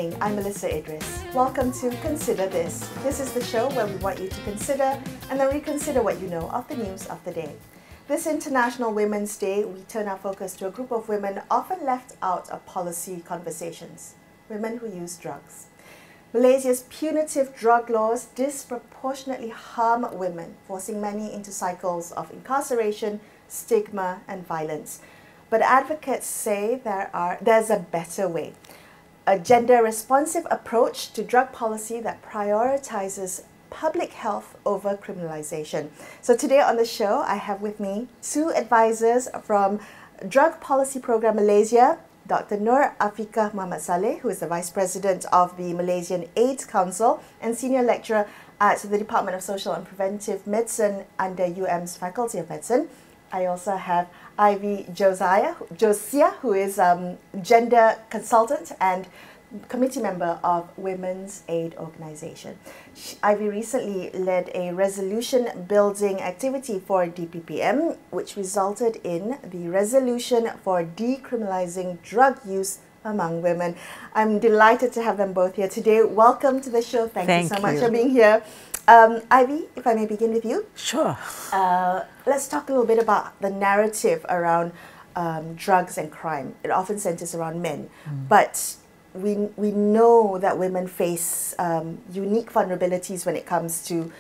evening, I'm Melisa Idris. Welcome to Consider This. This is the show where we want you to consider and then reconsider what you know of the news of the day. This International Women's Day, we turn our focus to a group of women often left out of policy conversations, women who use drugs. Malaysia's punitive drug laws disproportionately harm women, forcing many into cycles of incarceration, stigma and violence. But advocates say there's a better way, a gender-responsive approach to drug policy that prioritises public health over criminalisation. So today on the show, I have with me two advisors from Drug Policy Program Malaysia, Dr. Nur Afiqah Mohd Salleh, who is the Vice President of the Malaysian AIDS Council and Senior Lecturer at the Department of Social and Preventive Medicine under UM's Faculty of Medicine. I also have Josiah, who is gender consultant and committee member of Women's Aid Organisation. Ivy recently led a resolution building activity for DPPM, which resulted in the resolution for decriminalising drug use among women. I'm delighted to have them both here today. Welcome to the show. Thank you so much for being here. Ivy, if I may begin with you. Sure. Let's talk a little bit about the narrative around drugs and crime. It often centers around men, but we know that women face unique vulnerabilities when it comes to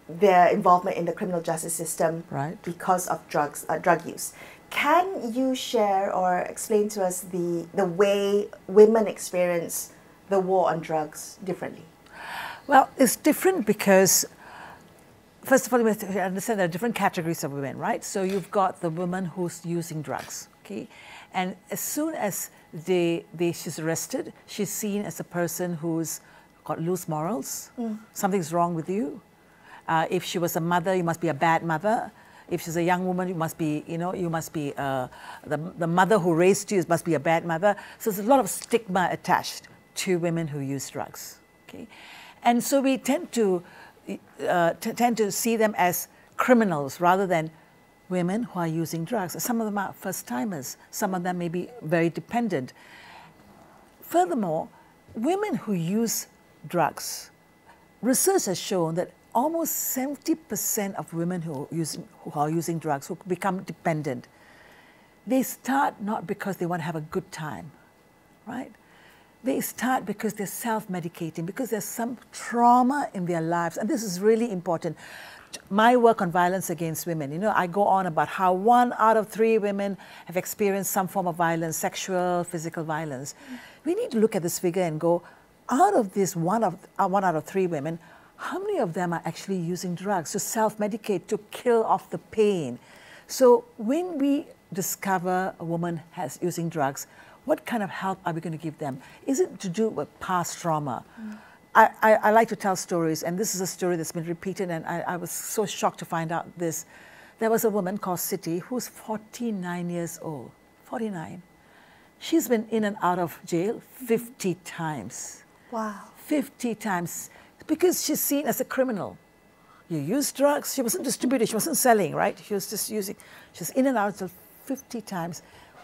their involvement in the criminal justice system because of drug use. Can you share or explain to us the way women experience the war on drugs differently? Well, it's different because, first of all, you have to understand there are different categories of women, right? So you've got the woman who's using drugs, okay? And as soon as she's arrested, she's seen as a person who's got loose morals. Something's wrong with you. If she was a mother, you must be a bad mother. If she's a young woman, you must be, the mother who raised you must be a bad mother. So there's a lot of stigma attached to women who use drugs, okay? And so we tend to see them as criminals rather than women who are using drugs. Some of them are first-timers. Some of them may be very dependent. Furthermore, women who use drugs, research has shown that almost 70% of women who are using drugs, who become dependent, they start not because they want to have a good time, right? They start because they're self-medicating, because there's some trauma in their lives. And this is really important. My work on violence against women, I go on about how 1 out of 3 women have experienced some form of violence, sexual, physical violence. We need to look at this figure and go, out of this 1 out of 3 women, how many of them are actually using drugs to self-medicate, to kill off the pain? So when we discover a woman has using drugs, what kind of help are we going to give them? Is it to do with past trauma? I like to tell stories, and this is a story that's been repeated, and I was so shocked to find out this. There was a woman called Siti who's 49 years old, 49. She's been in and out of jail 50 times. Wow. 50 times, because she's seen as a criminal. You use drugs, she wasn't distributing, she wasn't selling, right? She was just using, she's in and out of 50 times.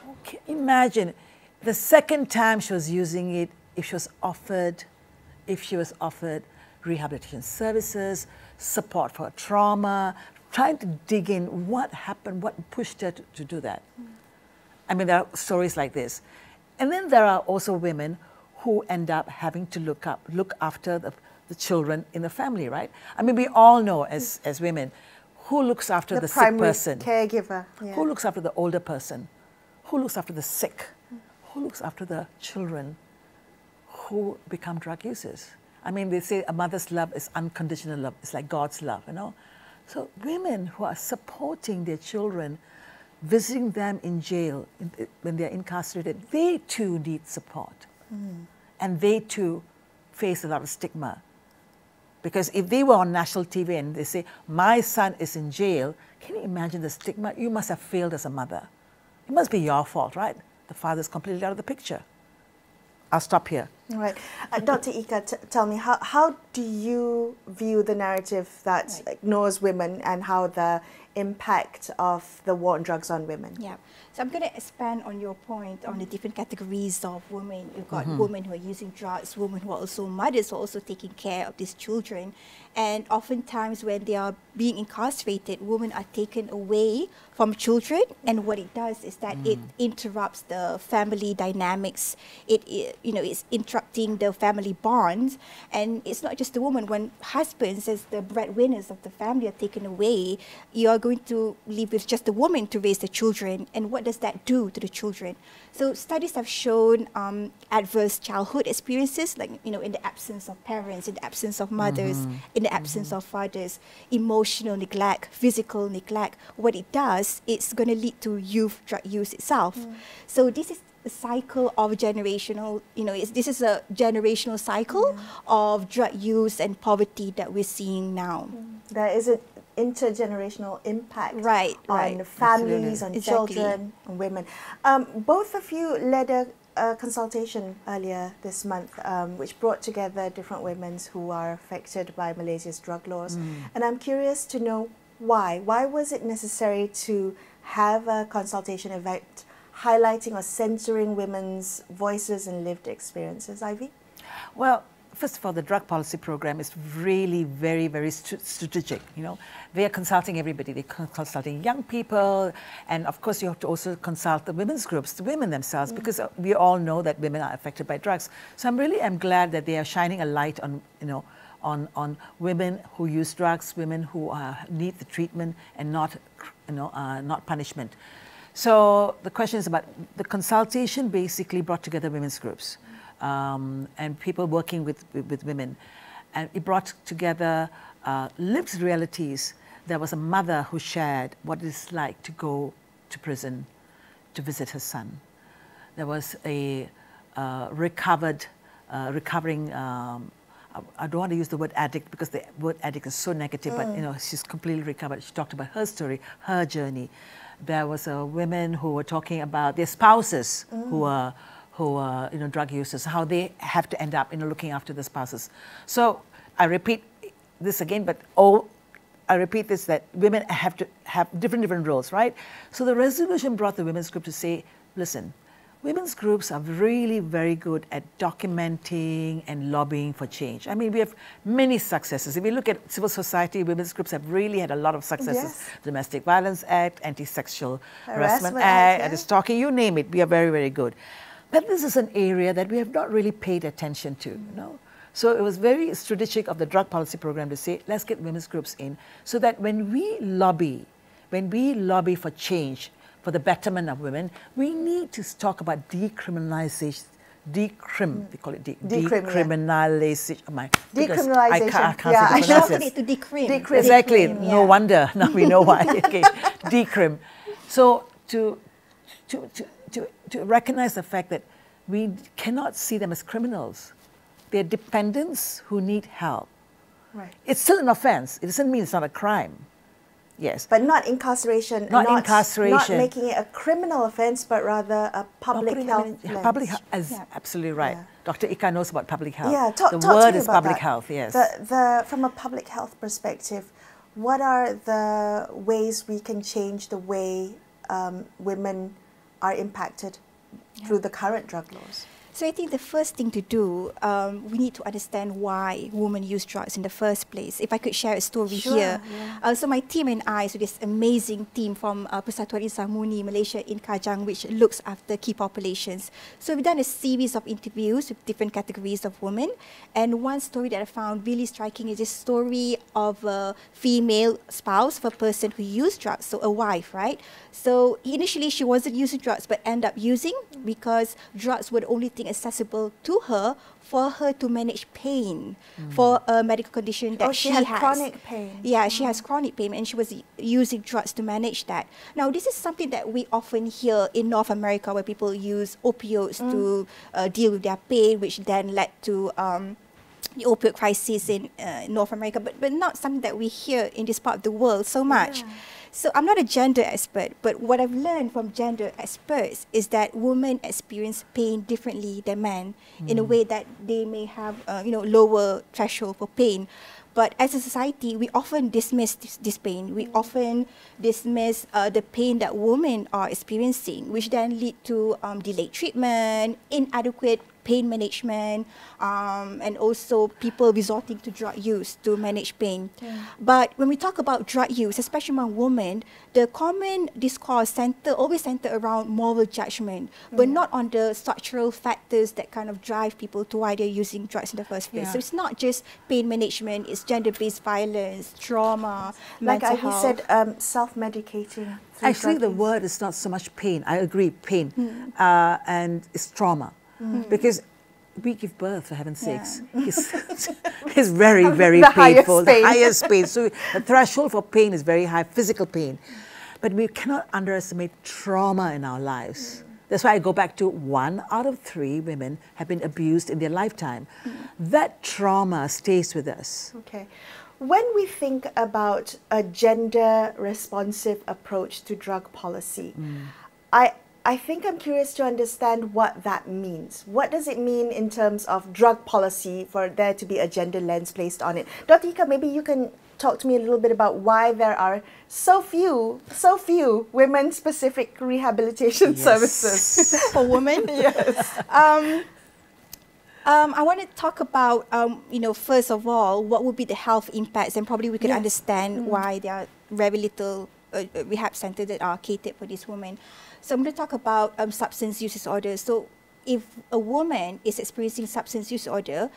Okay, imagine the second time she was using it, if she was offered rehabilitation services, support for trauma, trying to dig in what happened, what pushed her to do that. I mean, there are stories like this. And then there are also women who end up having to look after the children in the family, right? I mean, we all know as women, who looks after the sick person? Caregiver. Yeah. Who looks after the older person? Who looks after the sick? Who looks after the children who become drug users? I mean, they say a mother's love is unconditional love. It's like God's love, So women who are supporting their children, visiting them in jail when they're incarcerated, they too need support. And they too face a lot of stigma. Because if they were on national TV and they say, my son is in jail, can you imagine the stigma? You must have failed as a mother. It must be your fault, right? The father's completely out of the picture. I'll stop here. Right. Dr. Ika, tell me, how do you view the narrative that ignores women and how the impact of the war on drugs on women? Yeah. So I'm going to expand on your point on the different categories of women. You've got women who are using drugs, women who are also mothers who are also taking care of these children. And oftentimes when they are being incarcerated, women are taken away from children. And what it does is that it interrupts the family dynamics. It's interrupting the family bonds. And it's not just the woman. When husbands, as the breadwinners of the family, are taken away, you are going to live with just the woman to raise the children. And what does that do to the children? So studies have shown adverse childhood experiences, like, in the absence of parents, in the absence of mothers, in the absence of fathers, emotional neglect, physical neglect. What it does, it's going to lead to youth drug use itself. So this is a cycle of generational, this is a generational cycle of drug use and poverty that we're seeing now. There is an intergenerational impact on Absolutely. families, on children, on women. Both of you led a consultation earlier this month, which brought together different women who are affected by Malaysia's drug laws. And I'm curious to know why. Why was it necessary to have a consultation event highlighting or censoring women's voices and lived experiences? Ivy? Well, first of all, the drug policy program is really very, very strategic. They are consulting everybody. They're consulting young people, and of course, you have to also consult the women's groups, the women themselves, because we all know that women are affected by drugs. So I'm glad that they are shining a light on, on women who use drugs, women who need the treatment and not, not punishment. So the question is about the consultation. Basically, brought together women's groups. And people working with women. And it brought together lived realities. There was a mother who shared what it's like to go to prison to visit her son. There was a recovering, I don't want to use the word addict because the word addict is so negative, but she's completely recovered. She talked about her story, her journey. There was women who were talking about their spouses who are drug users, how they have to end up, looking after the spouses. So I repeat this again, but I repeat this, that women have to have different roles, right? So the resolution brought the women's group to say, listen, women's groups are really very good at documenting and lobbying for change. I mean, we have many successes. If we look at civil society, women's groups have really had a lot of successes. Yes. Domestic Violence Act, Anti-Sexual Harassment Act, Anti-Stalking, you name it, we are very, very good. But this is an area that we have not really paid attention to, So it was very strategic of the drug policy program to say, let's get women's groups in, so that when we lobby for change, for the betterment of women, we need to talk about decriminalisation. We call it decriminalisation. Decriminalisation. I can't say I need to decrim. Exactly. No wonder. Now we know why. Okay. Decrim. So to recognize the fact that we cannot see them as criminals. They're dependents who need help. Right. It's still an offense. It doesn't mean it's not a crime. Yes. But not incarceration. Not incarceration. Not making it a criminal offense, but rather a public health. Public health is absolutely right. Yeah. Dr. Ika knows about public health. Yeah, the word is public health, yes. From a public health perspective, what are the ways we can change the way women are impacted through the current drug laws? So I think the first thing to do, we need to understand why women use drugs in the first place. If I could share a story here. Yeah. So my team and I, so this amazing team from Persatuan Insan Murni Malaysia in Kajang, which looks after key populations. So we've done a series of interviews with different categories of women. And one story that I found really striking is this story of a female spouse of a person who used drugs, so a wife, right? So initially she wasn't using drugs, but ended up using because drugs were the only thing accessible to her for her to manage pain for a medical condition that she has. Chronic pain. Yeah, she has chronic pain, and she was using drugs to manage that. Now, this is something that we often hear in North America, where people use opioids to deal with their pain, which then led to the opioid crisis in North America, but not something that we hear in this part of the world so much. Yeah. So I'm not a gender expert, but what I've learned from gender experts is that women experience pain differently than men in a way that they may have, lower threshold for pain. But as a society, we often dismiss this pain. We often dismiss the pain that women are experiencing, which then lead to delayed treatment, inadequate pain management, and also people resorting to drug use to manage pain. Yeah. But when we talk about drug use, especially among women, the common discourse always center around moral judgment, but not on the structural factors that kind of drive people to why they're using drugs in the first place. Yeah. So it's not just pain management, it's gender-based violence, trauma, Like mental you health. said, self-medicating. through Actually, drug the use. word is not so much pain. I agree, pain. And it's trauma. Because we give birth, for heaven's sakes. It's very, very The highest painful. pain. The highest pain. So the threshold for pain is very high, physical pain. But we cannot underestimate trauma in our lives. That's why I go back to 1 out of 3 women have been abused in their lifetime. That trauma stays with us. Okay. When we think about a gender-responsive approach to drug policy, I think I'm curious to understand what that means. What does it mean in terms of drug policy for there to be a gender lens placed on it? Dr. Ika, maybe you can talk to me a little bit about why there are so few women-specific rehabilitation services. For women? Yes. I want to talk about, first of all, what would be the health impacts, and probably we can understand why there are very little rehab centers that are catered for these women. So I'm going to talk about substance use disorder. So if a woman is experiencing substance use disorder,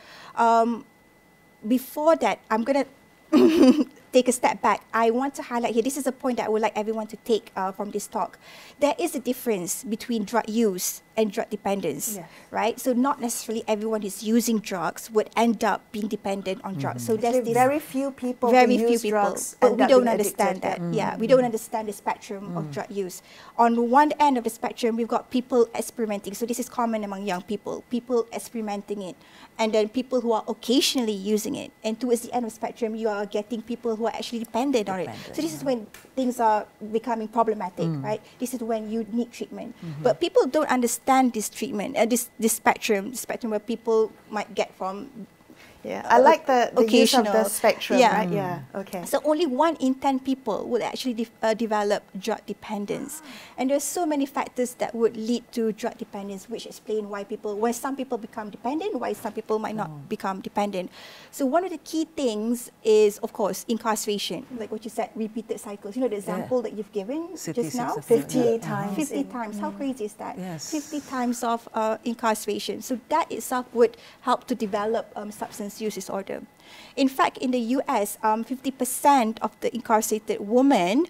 before that, I'm going to take a step back. I want to highlight here, this is a point that I would like everyone to take from this talk. There is a difference between drug use and drug dependence, right? So not necessarily everyone who's using drugs would end up being dependent on drugs. So there's this very few people very who few use people, drugs but end we up don't being understand addicted. that. We don't understand the spectrum of drug use. On one end of the spectrum, we've got people experimenting. So this is common among young people experimenting it, and then people who are occasionally using it. And towards the end of the spectrum, you are getting people who are actually dependent on it. So this is when things are becoming problematic, right? This is when you need treatment. But people don't understand this treatment, this spectrum where people might get from. I like the use of the occasional, spectrum, right? Yeah, okay. So only 1 in 10 people would actually develop drug dependence. And there's so many factors that would lead to drug dependence, which explain why some people become dependent, why some people might not become dependent. So one of the key things is, of course, incarceration. Like what you said, repeated cycles. You know the example that you've given just now? 58 times. 50 times. How crazy is that? Yes. 50 times of incarceration. So that itself would help to develop substance use disorder. In fact, in the US, 50% of the incarcerated women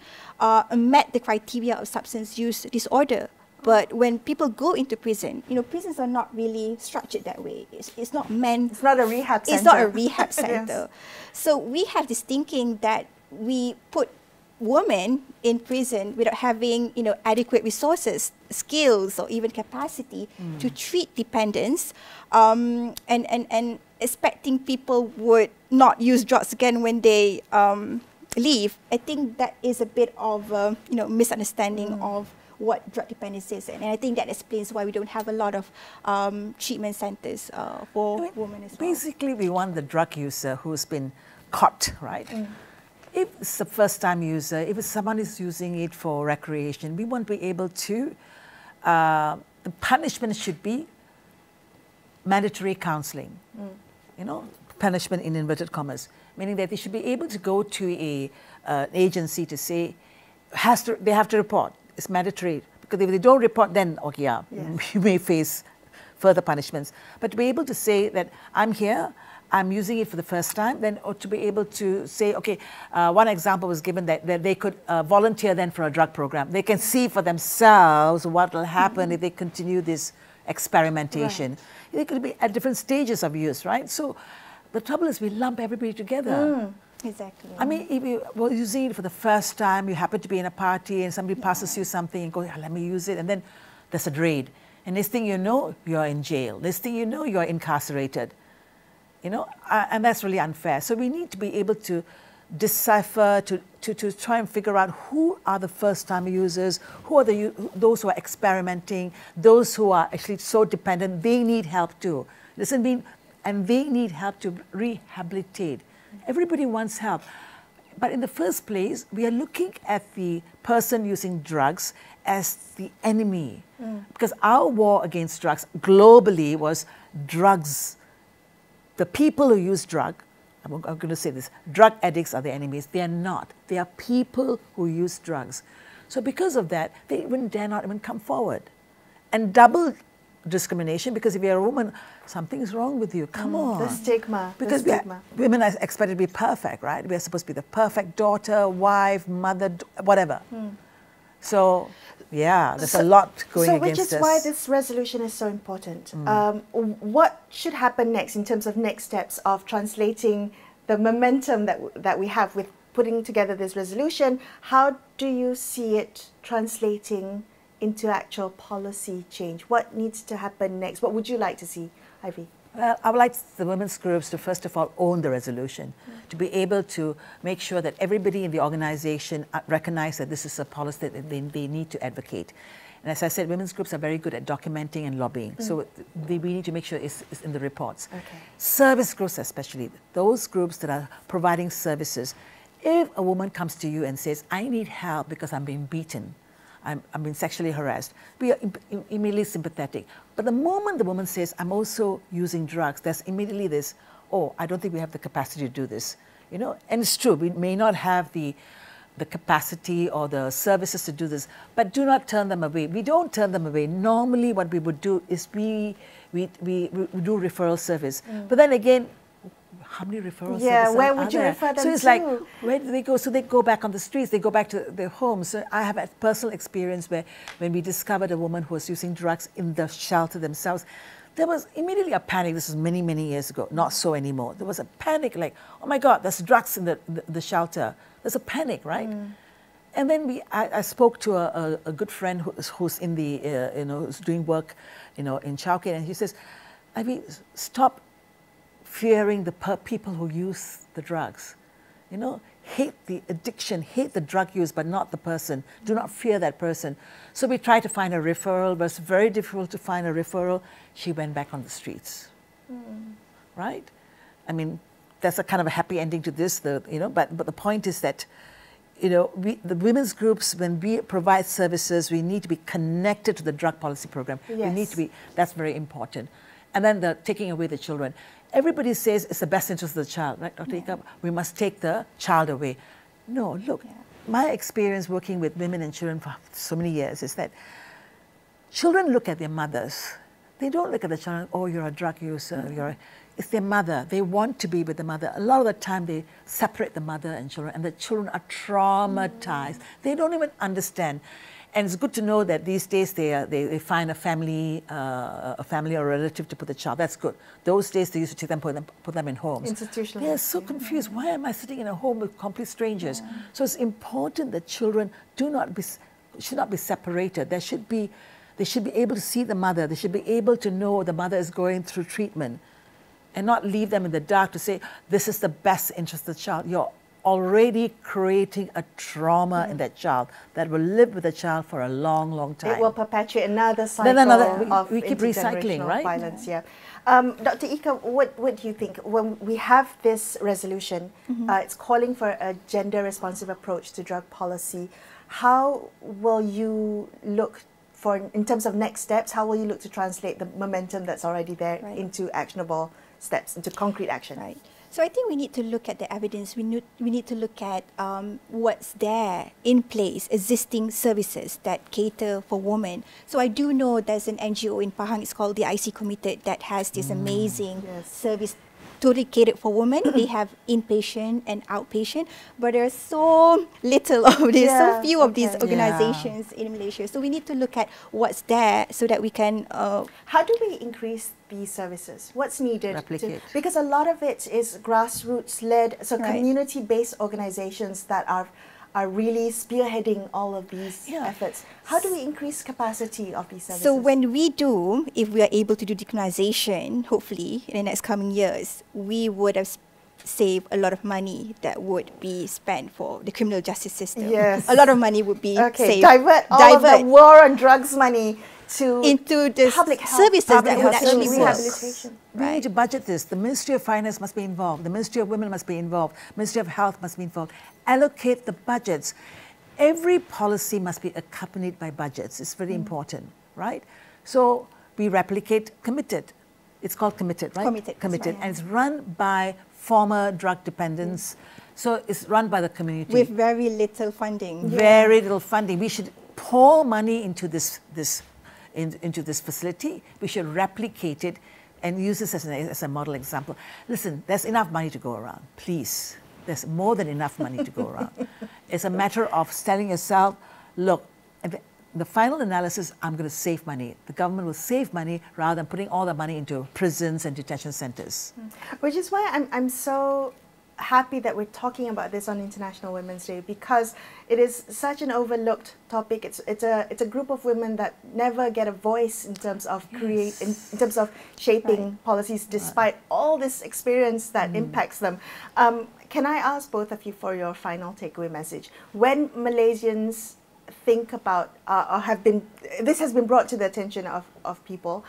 met the criteria of substance use disorder. But when people go into prison, prisons are not really structured that way. It's not meant. It's not a rehab center. It's not a rehab center. So we have this thinking that we put women in prison without having, adequate resources, skills, or even capacity to treat dependence, and expecting people would not use drugs again when they leave. I think that is a bit of misunderstanding of what drug dependence is, and I think that explains why we don't have a lot of treatment centers for women as well. Basically, we want the drug user who's been caught, right? If it's a first-time user, if it's someone who's using it for recreation, we want to be able to, the punishment should be mandatory counseling. Punishment in inverted commas, meaning that they should be able to go to an agency to say, they have to report. It's mandatory. Because if they don't report, then, you may face further punishments. But to be able to say that I'm here, I'm using it for the first time, then or to be able to say, one example was given that they could volunteer then for a drug program. They can see for themselves what will happen if they continue this experimentation. Right. They could be at different stages of use, right? So the trouble is we lump everybody together. Exactly. I mean, if you were using it for the first time, you happen to be in a party and somebody passes you something and go, let me use it, and then there's a raid. And next thing you know, you're in jail. Next thing you know, you're incarcerated. you know, and that's really unfair. So we need to be able to decipher, to try and figure out who are the first-time users, who are those who are experimenting, those who are actually so dependent, they need help too. Doesn't mean, and they need help to rehabilitate. Everybody wants help. But in the first place, we are looking at the person using drugs as the enemy. Because our war against drugs globally was drugs. The people who use drugs, I'm going to say this, drug addicts are the enemies. They are not. They are people who use drugs. So because of that, they dare not even come forward. And double discrimination, because if you're a woman, something is wrong with you. Come on. The stigma. Because women are expected to be perfect, right? We're supposed to be the perfect daughter, wife, mother, whatever. So, yeah, there's a lot going against us. So which is why this resolution is so important. What should happen next in terms of next steps of translating the momentum that we have with putting together this resolution? How do you see it translating into actual policy change? What needs to happen next? What would you like to see, Ivy? Well, I would like the women's groups to first of all own the resolution, to be able to make sure that everybody in the organization recognize that this is a policy that they need to advocate. And as I said, women's groups are very good at documenting and lobbying, so we need to make sure it's in the reports. Okay. Service groups especially, those groups that are providing services. If a woman comes to you and says, I need help because I'm being beaten, I'm being sexually harassed, we are immediately sympathetic. But the moment the woman says, I'm also using drugs, there's immediately this, oh, I don't think we have the capacity to do this. You know, and it's true, we may not have the capacity or the services to do this, but do not turn them away. We don't turn them away. Normally what we would do is we do referral service. But then again, how many referral services where would you there? refer them So it's to? like, where do they go? So they go back on the streets, they go back to their homes. So I have a personal experience where when we discovered a woman who was using drugs in the shelter themselves, there was immediately a panic. This was many, many years ago, not so anymore. There was a panic like, oh my God, there's drugs in the shelter. There's a panic, right? And then I spoke to a good friend who's in the, who's doing work, in childcare, and he says, I mean, stop fearing the people who use the drugs. You know, hate the addiction, hate the drug use, but not the person. Do not fear that person. So we tried to find a referral, but it's very difficult to find a referral. She went back on the streets, right? I mean, that's a kind of a happy ending to this, but the point is that, the women's groups, when we provide services, we need to be connected to the drug policy program. Yes. We need to be, that's very important. And then the taking away the children. Everybody says it's the best interest of the child, right, Dr. Ika? We must take the child away. No, look, my experience working with women and children for so many years is that children look at their mothers. They don't look at the child, oh, you're a drug user, it's their mother. They want to be with the mother. A lot of the time they separate the mother and children, and the children are traumatized. They don't even understand. And it's good to know that these days they find a family or a relative to put the child. That's good. Those days they used to take them, put them in homes. Institutionalized. They're so confused. Why am I sitting in a home with complete strangers? So it's important that children should not be separated. They should be able to see the mother. They should be able to know the mother is going through treatment, and not leave them in the dark to say this is the best interest of the child. You're already creating a trauma in that child that will live with the child for a long, long time. It will perpetuate another cycle of we keep recycling, right? Violence. Dr. Ika, what do you think? When we have this resolution, it's calling for a gender-responsive approach to drug policy. How will you look in terms of next steps, how will you look to translate the momentum that's already there into actionable steps, into concrete action? Right. So I think we need to look at the evidence. We need to look at what's there in place, existing services that cater for women. So I do know there's an NGO in Pahang, it's called the IC Committed, that has this amazing service totally catered for women. They have inpatient and outpatient, but there's so little of this, so few of these organizations in Malaysia. So we need to look at what's there so that we can... How do we increase these services? What's needed? Because a lot of it is grassroots-led, so community-based organizations that are are really spearheading all of these efforts. How do we increase capacity of these services? So when we do, if we are able to do decriminalisation, hopefully in the next coming years, we would have saved a lot of money that would be spent for the criminal justice system. Yes. A lot of money would be saved. Divert all of the war on drugs money into the public health, services that would actually work. Rehabilitation. We need to budget this. The Ministry of Finance must be involved. The Ministry of Women must be involved. Ministry of Health must be involved. Allocate the budgets. Every policy must be accompanied by budgets. It's very important, right? So we replicate Committed. It's called Committed, right? Committed. Right. And it's run by former drug dependents. So it's run by the community. With very little funding. Very little funding. We should pour money into this facility. We should replicate it and use this as a model example. Listen, there's enough money to go around, please. There's more than enough money to go around. It's a matter of telling yourself, look, the final analysis, I'm going to save money. The government will save money rather than putting all the money into prisons and detention centers. Which is why I'm so happy that we're talking about this on International Women's Day, because it is such an overlooked topic. It's a group of women that never get a voice in terms of in terms of shaping policies, despite all this experience that impacts them. Can I ask both of you for your final takeaway message? When Malaysians think about or this has been brought to the attention of people,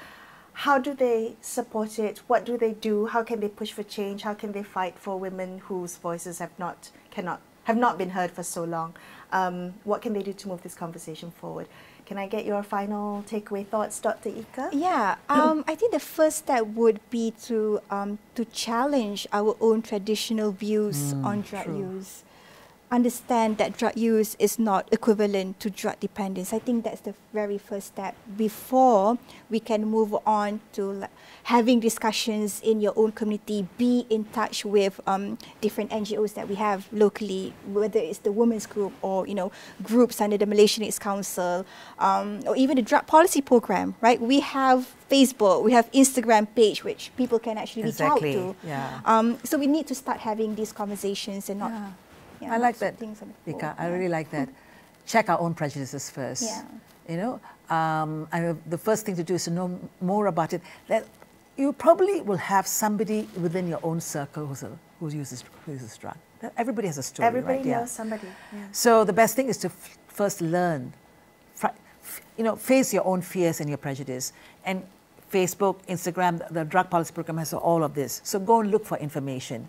how do they support it? What do they do? How can they push for change? How can they fight for women whose voices have not been heard for so long? What can they do to move this conversation forward? Can I get your final takeaway thoughts, Dr. Ika? Yeah, I think the first step would be to challenge our own traditional views on drug use. Understand that drug use is not equivalent to drug dependence. I think that's the very first step before we can move on to having discussions in your own community. Be in touch with different NGOs that we have locally, whether it's the women's group or groups under the Malaysian AIDS Council, or even the Drug Policy Program. Right? We have Facebook, we have Instagram page, which people can actually reach out to. Yeah. So we need to start having these conversations and not. I like that, Ika. I really like that. Check our own prejudices first. Yeah. The first thing to do is to know more about it. That you probably will have somebody within your own circle who uses drug. Everybody has a story, Everybody right? knows somebody. Yeah. So the best thing is to first learn. Face your own fears and your prejudice. And Facebook, Instagram, the Drug Policy Program has all of this. So go and look for information.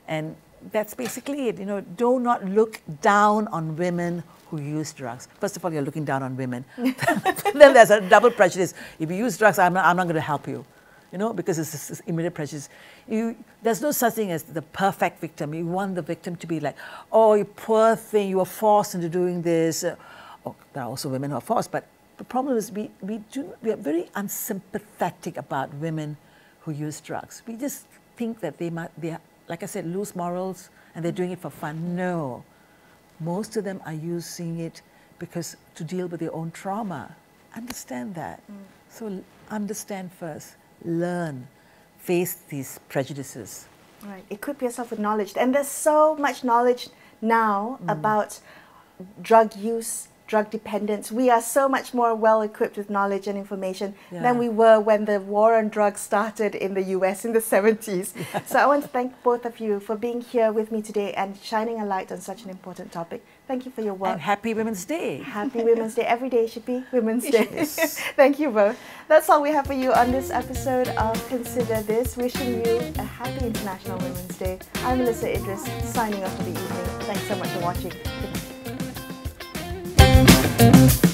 And that's basically it. Do not look down on women who use drugs. First of all, you're looking down on women. Then there's a double prejudice. If you use drugs, I'm not going to help you. Because it's this immediate prejudice. There's no such thing as the perfect victim. You want the victim to be like, oh, you poor thing, you were forced into doing this. There are also women who are forced, but the problem is we are very unsympathetic about women who use drugs. We just think that they are, like I said, loose morals, and they're doing it for fun. No. Most of them are using it to deal with their own trauma. Understand that. So understand first, learn, face these prejudices. Right. Equip yourself with knowledge. And there's so much knowledge now about drug use, drug dependence. We are so much more well equipped with knowledge and information than we were when the war on drugs started in the US in the 70s. So I want to thank both of you for being here with me today and shining a light on such an important topic. Thank you for your work. And Happy Women's Day. Happy Women's Day. Every day should be Women's Day. Thank you both. That's all we have for you on this episode of Consider This. Wishing you a happy International Women's Day. I'm Melisa Idris, signing off for the evening. Thanks so much for watching. Good night.